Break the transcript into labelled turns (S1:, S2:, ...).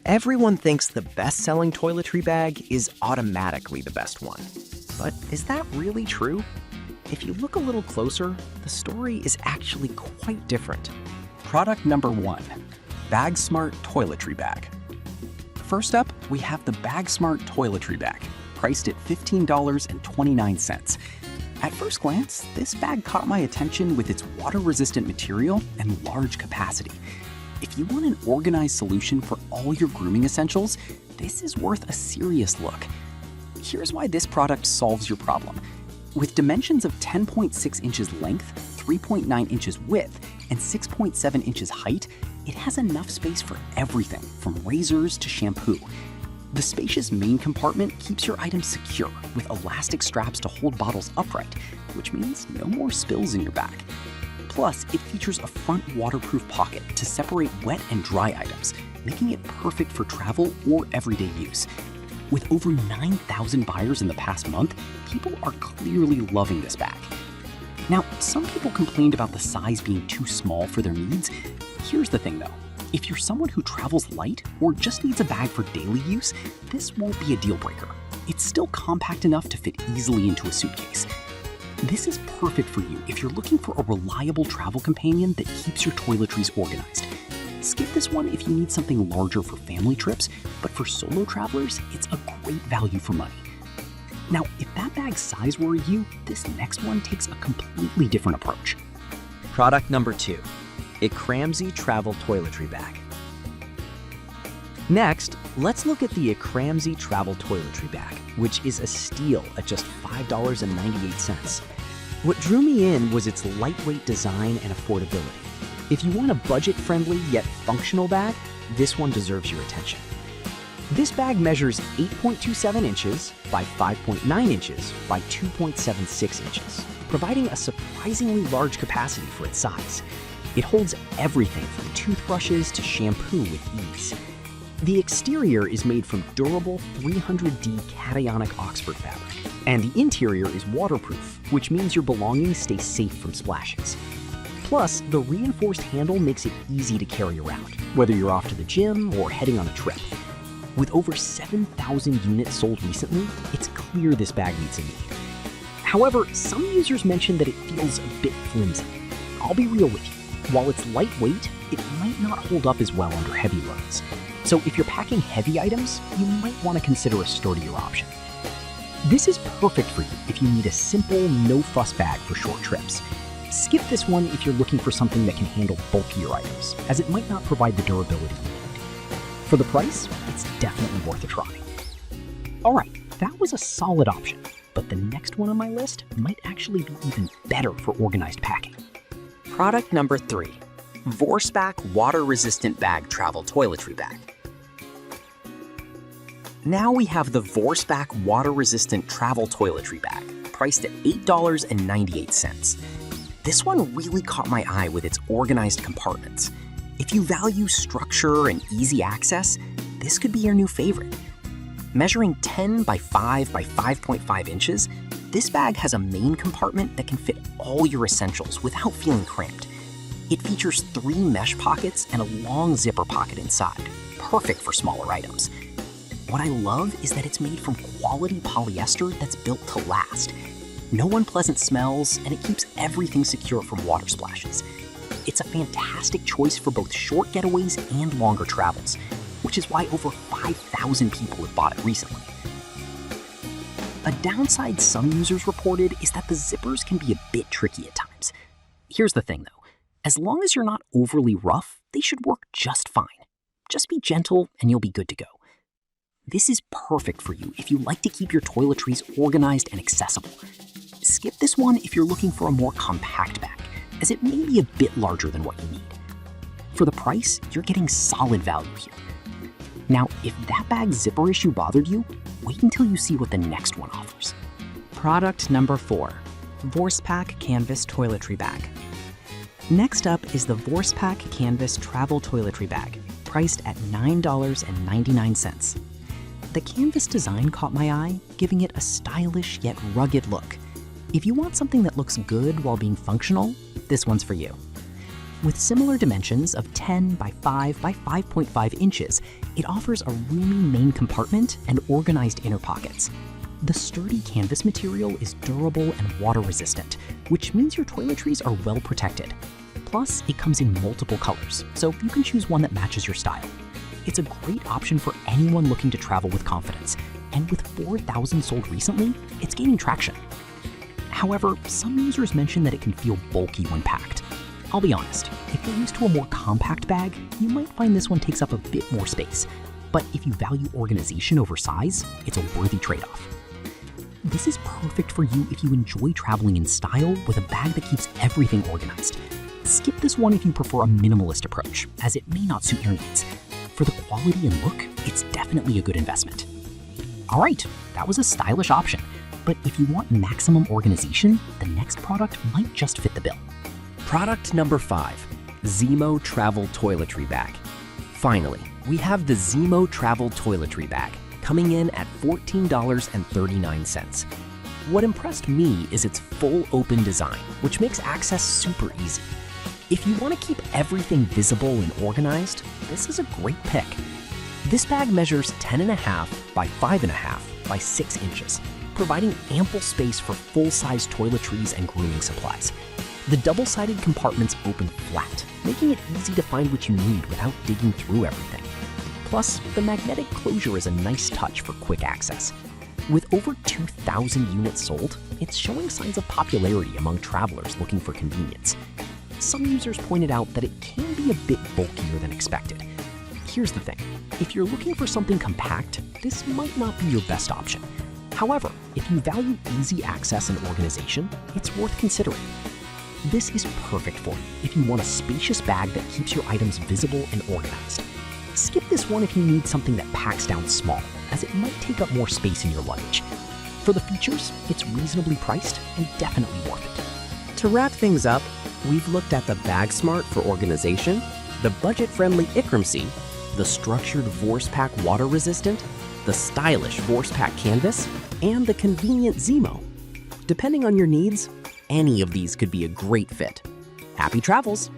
S1: Everyone thinks the best-selling toiletry bag is automatically the best one. But is that really true? If you look a little closer, the story is actually quite different.
S2: Product number 1, BagSmart Toiletry Bag. First up, we have the BagSmart Toiletry Bag, priced at $15.29. At first glance, this bag caught my attention with its water-resistant material and large capacity. If you want an organized solution for all your grooming essentials, this is worth a serious look. Here's why this product solves your problem. With dimensions of 10.6 inches length, 3.9 inches width, and 6.7 inches height, it has enough space for everything from razors to shampoo. The spacious main compartment keeps your items secure with elastic straps to hold bottles upright, which means no more spills in your bag. Plus, it features a front waterproof pocket to separate wet and dry items, making it perfect for travel or everyday use. With over 9,000 buyers in the past month, people are clearly loving this bag. Now, some people complained about the size being too small for their needs. Here's the thing though, if you're someone who travels light or just needs a bag for daily use, this won't be a deal breaker. It's still compact enough to fit easily into a suitcase. This is perfect for you if you're looking for a reliable travel companion that keeps your toiletries organized. Skip this one if you need something larger for family trips, but for solo travelers, it's a great value for money. Now, if that bag's size worried you, this next one takes a completely different approach.
S1: Product number 2, Aliexpress Travel Toiletry Bag. Next, let's look at the Aliexpress Travel Toiletry Bag, which is a steal at just $5.98. What drew me in was its lightweight design and affordability. If you want a budget-friendly yet functional bag, this one deserves your attention. This bag measures 8.27 inches by 5.9 inches by 2.76 inches, providing a surprisingly large capacity for its size. It holds everything from toothbrushes to shampoo with ease. The exterior is made from durable 300D cationic Oxford fabric, and the interior is waterproof, which means your belongings stay safe from splashes. Plus, the reinforced handle makes it easy to carry around, whether you're off to the gym or heading on a trip. With over 7,000 units sold recently, it's clear this bag meets a need. However, some users mentioned that it feels a bit flimsy. I'll be real with you. While it's lightweight, it might not hold up as well under heavy loads. So if you're packing heavy items, you might want to consider a sturdier option. This is perfect for you if you need a simple, no-fuss bag for short trips. Skip this one if you're looking for something that can handle bulkier items, as it might not provide the durability you need. For the price, it's definitely worth a try. Alright, that was a solid option, but the next one on my list might actually be even better for organized packing. Product number 3, Vorspak Water-Resistant Bag Travel Toiletry Bag. Now we have the Vorspak Water-Resistant Travel Toiletry Bag, priced at $8.98. This one really caught my eye with its organized compartments. If you value structure and easy access, this could be your new favorite. Measuring 10 by 5 by 5.5 inches, this bag has a main compartment that can fit all your essentials without feeling cramped. It features 3 mesh pockets and a long zipper pocket inside, perfect for smaller items. What I love is that it's made from quality polyester that's built to last. No unpleasant smells, and it keeps everything secure from water splashes. It's a fantastic choice for both short getaways and longer travels, which is why over 5,000 people have bought it recently. A downside some users reported is that the zippers can be a bit tricky at times. Here's the thing though, as long as you're not overly rough, they should work just fine. Just be gentle and you'll be good to go. This is perfect for you if you like to keep your toiletries organized and accessible. Skip this one if you're looking for a more compact bag, as it may be a bit larger than what you need. For the price, you're getting solid value here. Now, if that bag's zipper issue bothered you, wait until you see what the next one offers.
S3: Product number 4, Vorspak Canvas Toiletry Bag. Next up is the Vorspak Canvas Travel Toiletry Bag, priced at $9.99. The canvas design caught my eye, giving it a stylish yet rugged look. If you want something that looks good while being functional, this one's for you. With similar dimensions of 10 by 5 by 5.5 inches, it offers a roomy main compartment and organized inner pockets. The sturdy canvas material is durable and water resistant, which means your toiletries are well protected. Plus, it comes in multiple colors, so you can choose one that matches your style. It's a great option for anyone looking to travel with confidence, and with 4,000 sold recently, it's gaining traction. However, some users mention that it can feel bulky when packed. I'll be honest, if you're used to a more compact bag, you might find this one takes up a bit more space. But if you value organization over size, it's a worthy trade-off. This is perfect for you if you enjoy traveling in style with a bag that keeps everything organized. Skip this one if you prefer a minimalist approach, as it may not suit your needs. For the quality and look, it's definitely a good investment. All right, that was a stylish option, but if you want maximum organization, the next product might just fit the bill.
S1: Product number 5, Zemo Travel Toiletry Bag. Finally, we have the Zemo Travel Toiletry Bag, coming in at $14.39. What impressed me is its full open design, which makes access super easy. If you want to keep everything visible and organized, this is a great pick. This bag measures 10.5 by 5.5 by 6 inches, providing ample space for full-size toiletries and grooming supplies. The double-sided compartments open flat, making it easy to find what you need without digging through everything. Plus, the magnetic closure is a nice touch for quick access. With over 2,000 units sold, it's showing signs of popularity among travelers looking for convenience. Some users pointed out that it can be a bit bulkier than expected. Here's the thing, if you're looking for something compact, this might not be your best option. However, if you value easy access and organization, it's worth considering. This is perfect for you if you want a spacious bag that keeps your items visible and organized. Skip this one if you need something that packs down small, as it might take up more space in your luggage. For the features, it's reasonably priced and definitely worth it.
S4: To wrap things up, we've looked at the Bag Smart for organization, the budget-friendly Icramsy, the structured Vorse Pack water resistant, the stylish Vorse Pack canvas, and the convenient Zemo. Depending on your needs, any of these could be a great fit. Happy travels!